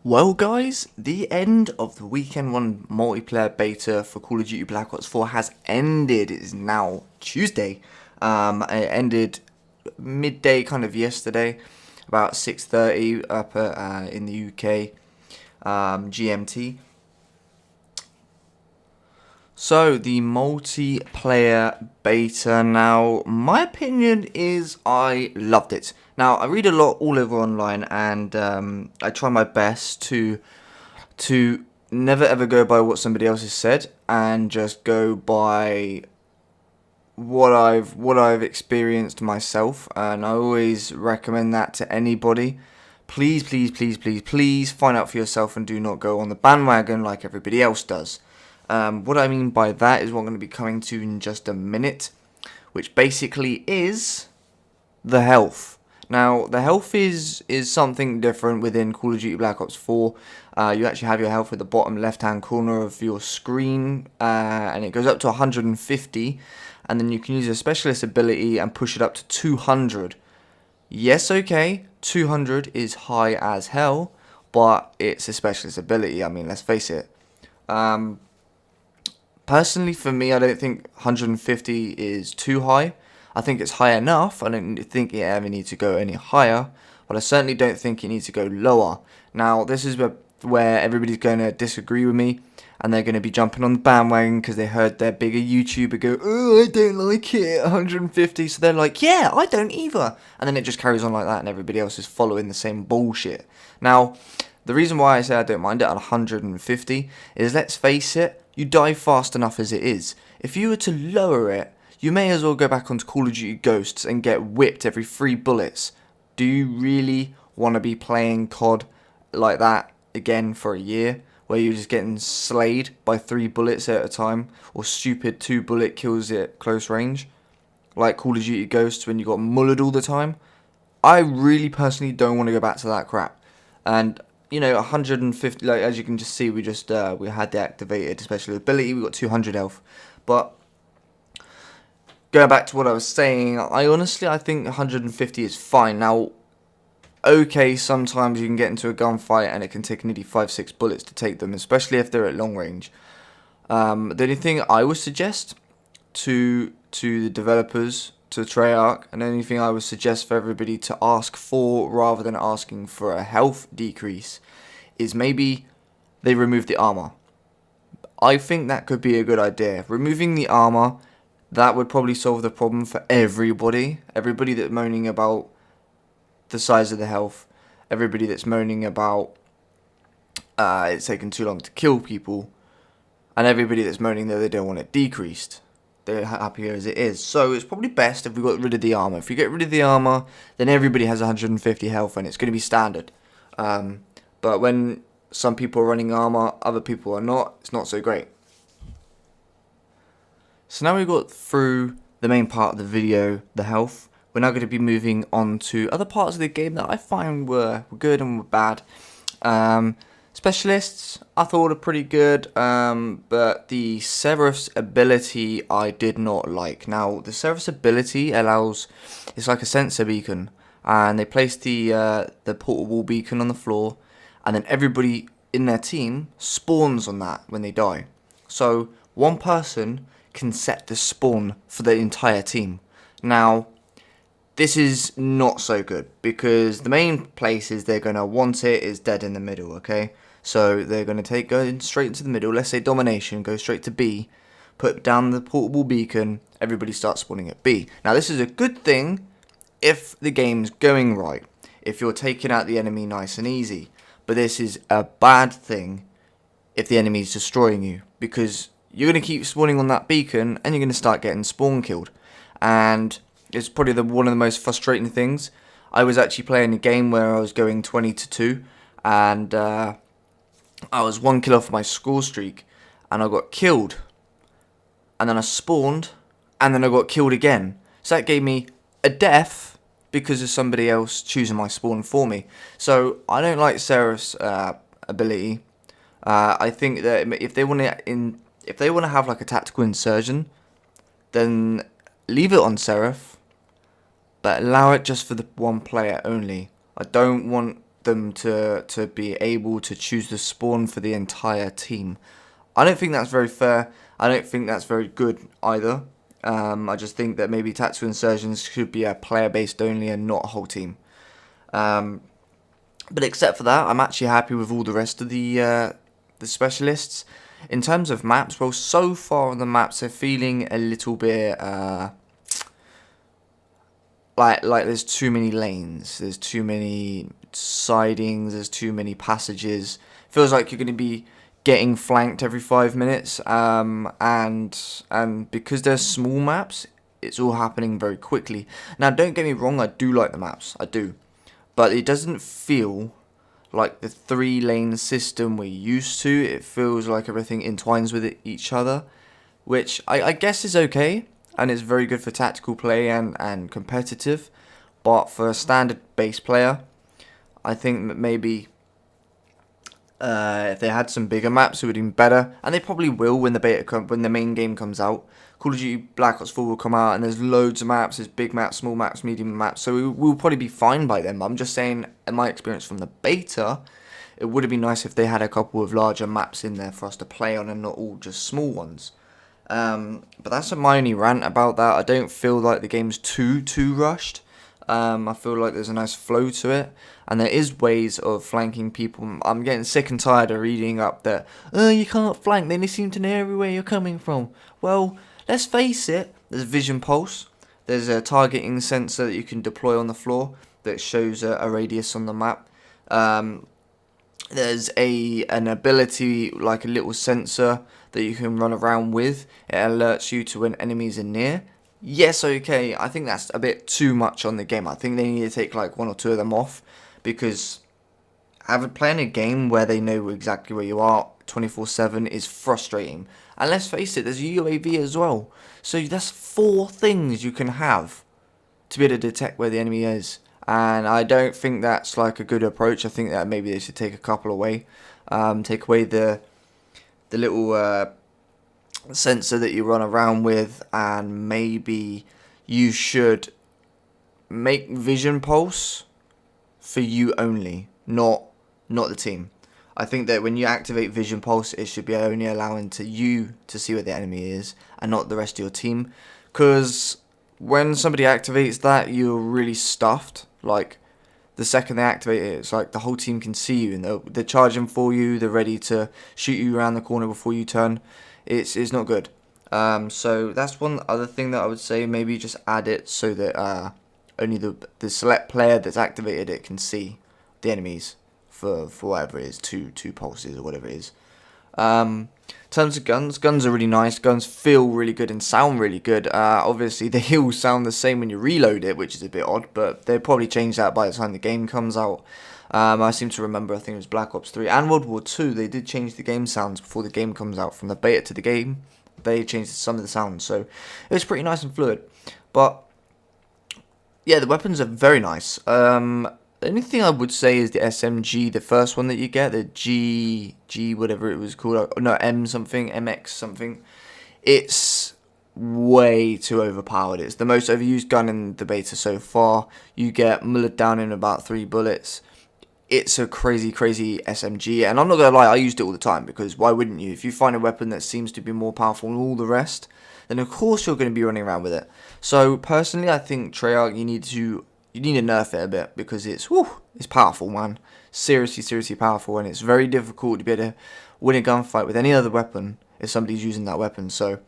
Well guys, the end of the weekend 1 multiplayer beta for Call of Duty Black Ops 4 has ended. It is now Tuesday. It ended midday kind of yesterday, about 6:30 up in the UK, GMT. So the multiplayer beta, now my opinion is I loved it. Now I read a lot all over online, and I try my best to never ever go by what somebody else has said and just go by what I've experienced myself, and I always recommend that to anybody. Please, please, please, please, please find out for yourself and do not go on the bandwagon like everybody else does. What I mean by that is what I'm going to be coming to in just a minute, which basically is the health. Now, the health is something different within Call of Duty Black Ops 4. You actually have your health at the bottom left-hand corner of your screen, and it goes up to 150, and then you can use a specialist ability and push it up to 200. Yes, okay, 200 is high as hell, but it's a specialist ability. I mean, let's face it. Personally, for me, I don't think 150 is too high. I think it's high enough. I don't think it ever needs to go any higher, but I certainly don't think it needs to go lower. Now, this is where everybody's going to disagree with me, and they're going to be jumping on the bandwagon because they heard their bigger YouTuber go, "Oh, I don't like it, 150." So they're like, "Yeah, I don't either." And then it just carries on like that, and everybody else is following the same bullshit. Now, the reason why I say I don't mind it at 150 is, let's face it, you die fast enough as it is. If you were to lower it, you may as well go back onto Call of Duty Ghosts and get whipped every 3 bullets. Do you really want to be playing COD like that again for a year, where you're just getting slayed by 3 bullets at a time, or stupid 2 bullet kills at close range, like Call of Duty Ghosts when you got mullered all the time? I really personally don't want to go back to that crap. And you know, 150, like as you can just see, we had the activated special ability. We got 200 health. But going back to what I was saying, I think 150 is fine. Now, okay, sometimes you can get into a gunfight and it can take nearly 5-6 bullets to take them, especially if they're at long range. The only thing I would suggest to the developers, to Treyarch, and anything I would suggest for everybody to ask for rather than asking for a health decrease is maybe they remove the armor. I think that could be a good idea. Removing the armor, that would probably solve the problem for everybody. Everybody that's moaning about the size of the health, everybody that's moaning about it's taking too long to kill people, and everybody that's moaning that they don't want it decreased. They're happier as it is. So it's probably best if we got rid of the armor. If you get rid of the armor, then everybody has 150 health and it's going to be standard. But when some people are running armor, other people are not, it's not so great. So now we've got through the main part of the video, the health. We're now going to be moving on to other parts of the game that I find were good and were bad. Specialists, I thought were pretty good, but the Seraph's ability I did not like. Now, the Seraph's ability allows, it's like a sensor beacon, and they place the portable beacon on the floor, and then everybody in their team spawns on that when they die. So, one person can set the spawn for the entire team. Now, this is not so good, because the main places they're going to want it is dead in the middle, okay? So they're going to go straight into the middle, let's say domination, go straight to B, put down the portable beacon, everybody starts spawning at B. Now this is a good thing if the game's going right, if you're taking out the enemy nice and easy. But this is a bad thing if the enemy's destroying you, because you're going to keep spawning on that beacon and you're going to start getting spawn killed. And it's probably one of the most frustrating things. I was actually playing a game where I was going 20-2, and I was 1 kill off my score streak, and I got killed, and then I spawned, and then I got killed again. So that gave me a death because of somebody else choosing my spawn for me. So I don't like Seraph's ability. I think that if they want to have like a tactical insurgent, then leave it on Seraph, but allow it just for the one player only. I don't want them to be able to choose the spawn for the entire team. I don't think that's very fair. I don't think that's very good either. I just think that maybe tactical insertions should be a player based only and not a whole team. But except for that, I'm actually happy with all the rest of the specialists. In terms of maps, well, so far on the maps, they're feeling a little bit like there's too many lanes, there's too many sidings, there's too many passages. Feels like you're going to be getting flanked every 5 minutes, and because they're small maps, it's all happening very quickly. Now, don't get me wrong, I do like the maps, I do, but it doesn't feel like the 3-lane system we're used to. It feels like everything entwines with each other, which I guess is okay, and it's very good for tactical play and competitive, but for a standard base player, I think that maybe if they had some bigger maps, it would be better, and they probably will when the main game comes out. Call of Duty Black Ops 4 will come out, and there's loads of maps. There's big maps, small maps, medium maps, so we'll probably be fine by then. I'm just saying, in my experience from the beta, it would have been nice if they had a couple of larger maps in there for us to play on, and not all just small ones. But that's my only rant about that. I don't feel like the game's too rushed. I feel like there's a nice flow to it, and there is ways of flanking people. I'm getting sick and tired of reading up that, oh, you can't flank, they seem to know everywhere you're coming from. Well, let's face it, there's vision pulse, there's a targeting sensor that you can deploy on the floor that shows a radius on the map. There's an ability, like a little sensor that you can run around with. It alerts you to when enemies are near. Yes, okay, I think that's a bit too much on the game. I think they need to take like 1 or 2 of them off, because playing a game where they know exactly where you are 24/7 is frustrating. And let's face it, there's a UAV as well. So that's 4 things you can have to be able to detect where the enemy is. And I don't think that's like a good approach. I think that maybe they should take a couple away. Take away the little sensor that you run around with, and maybe you should make vision pulse for you only, not the team. I think that when you activate vision pulse, it should be only allowing you to see where the enemy is and not the rest of your team, because when somebody activates that, you're really stuffed. Like, the second they activate it, it's like the whole team can see you, and they're charging for you, they're ready to shoot you around the corner before you turn. It's not good. So that's one other thing that I would say, maybe just add it so that only the select player that's activated it can see the enemies for whatever it is, two pulses or whatever it is. In terms of guns are really nice. Guns feel really good and sound really good. Obviously, they all sound the same when you reload it, which is a bit odd, but they'll probably change that by the time the game comes out. I seem to remember, I think it was Black Ops 3 and World War 2, they did change the game sounds before the game comes out. From the beta to the game, they changed some of the sounds, so it was pretty nice and fluid. But yeah, the weapons are very nice. The only thing I would say is the SMG, the first one that you get, the G whatever it was called, no, M something, MX something. It's way too overpowered. It's the most overused gun in the beta so far. You get mullered down in about 3 bullets. It's a crazy SMG, and I'm not gonna lie, I used it all the time, because why wouldn't you? If you find a weapon that seems to be more powerful than all the rest, then of course you're going to be running around with it. So personally, I think Treyarch, you need to nerf it a bit, because it's powerful, man. Seriously powerful, and it's very difficult to be able to win a gunfight with any other weapon if somebody's using that weapon. So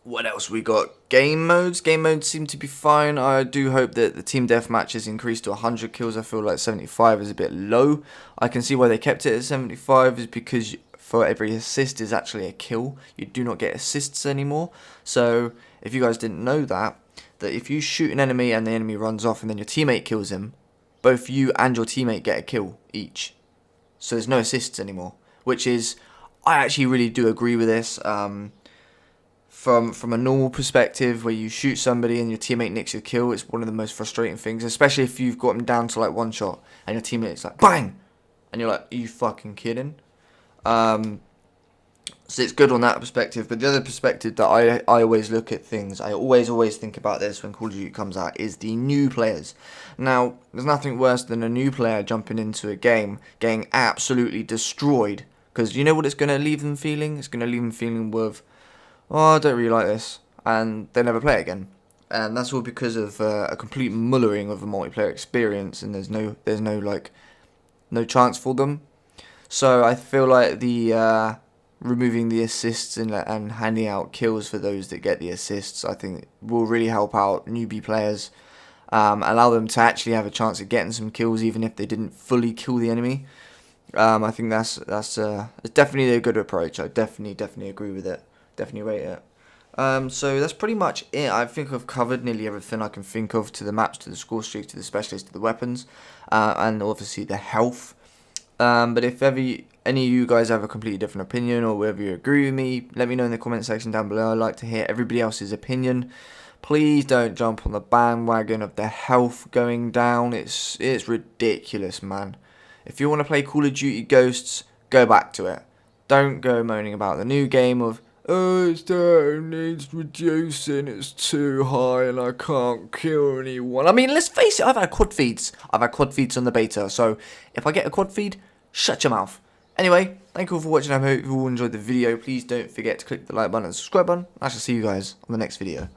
what else we got? Game modes. Game modes seem to be fine. I do hope that the team deathmatch is increased to 100 kills. I feel like 75 is a bit low. I can see why they kept it at 75, is because for every assist is actually a kill. You do not get assists anymore. So if you guys didn't know that if you shoot an enemy and the enemy runs off and then your teammate kills him, both you and your teammate get a kill each. So there's no assists anymore, which is, I actually really do agree with this. From a normal perspective, where you shoot somebody and your teammate nicks your kill, it's one of the most frustrating things, especially if you've got them down to like 1 shot and your teammate's like bang, and you're like, are you fucking kidding? So it's good on that perspective. But the other perspective that I always look at things, I always think about this when Call of Duty comes out, is the new players. Now, there's nothing worse than a new player jumping into a game, getting absolutely destroyed. Because you know what it's going to leave them feeling? It's going to leave them feeling with, oh, I don't really like this. And they never play again. And that's all because of a complete mullering of a multiplayer experience. And there's no like, no chance for them. So I feel like the removing the assists and handing out kills for those that get the assists, I think will really help out newbie players, allow them to actually have a chance at getting some kills even if they didn't fully kill the enemy. I think that's definitely a good approach. I definitely agree with it. Definitely rate it. So that's pretty much it. I think I've covered nearly everything I can think of, to the maps, to the score streaks, to the specialists, to the weapons, and obviously the health. But if any of you guys have a completely different opinion, or whether you agree with me, let me know in the comment section down below. I'd like to hear everybody else's opinion. Please don't jump on the bandwagon of the health going down. It's ridiculous, man. If you want to play Call of Duty Ghosts, go back to it. Don't go moaning about the new game of, oh, it's reducing, it's too high and I can't kill anyone. I mean, let's face it, I've had quad feeds. I've had quad feeds on the beta, so if I get a quad feed, shut your mouth. Anyway, thank you all for watching. I hope you all enjoyed the video. Please don't forget to click the like button and subscribe button. I shall see you guys on the next video.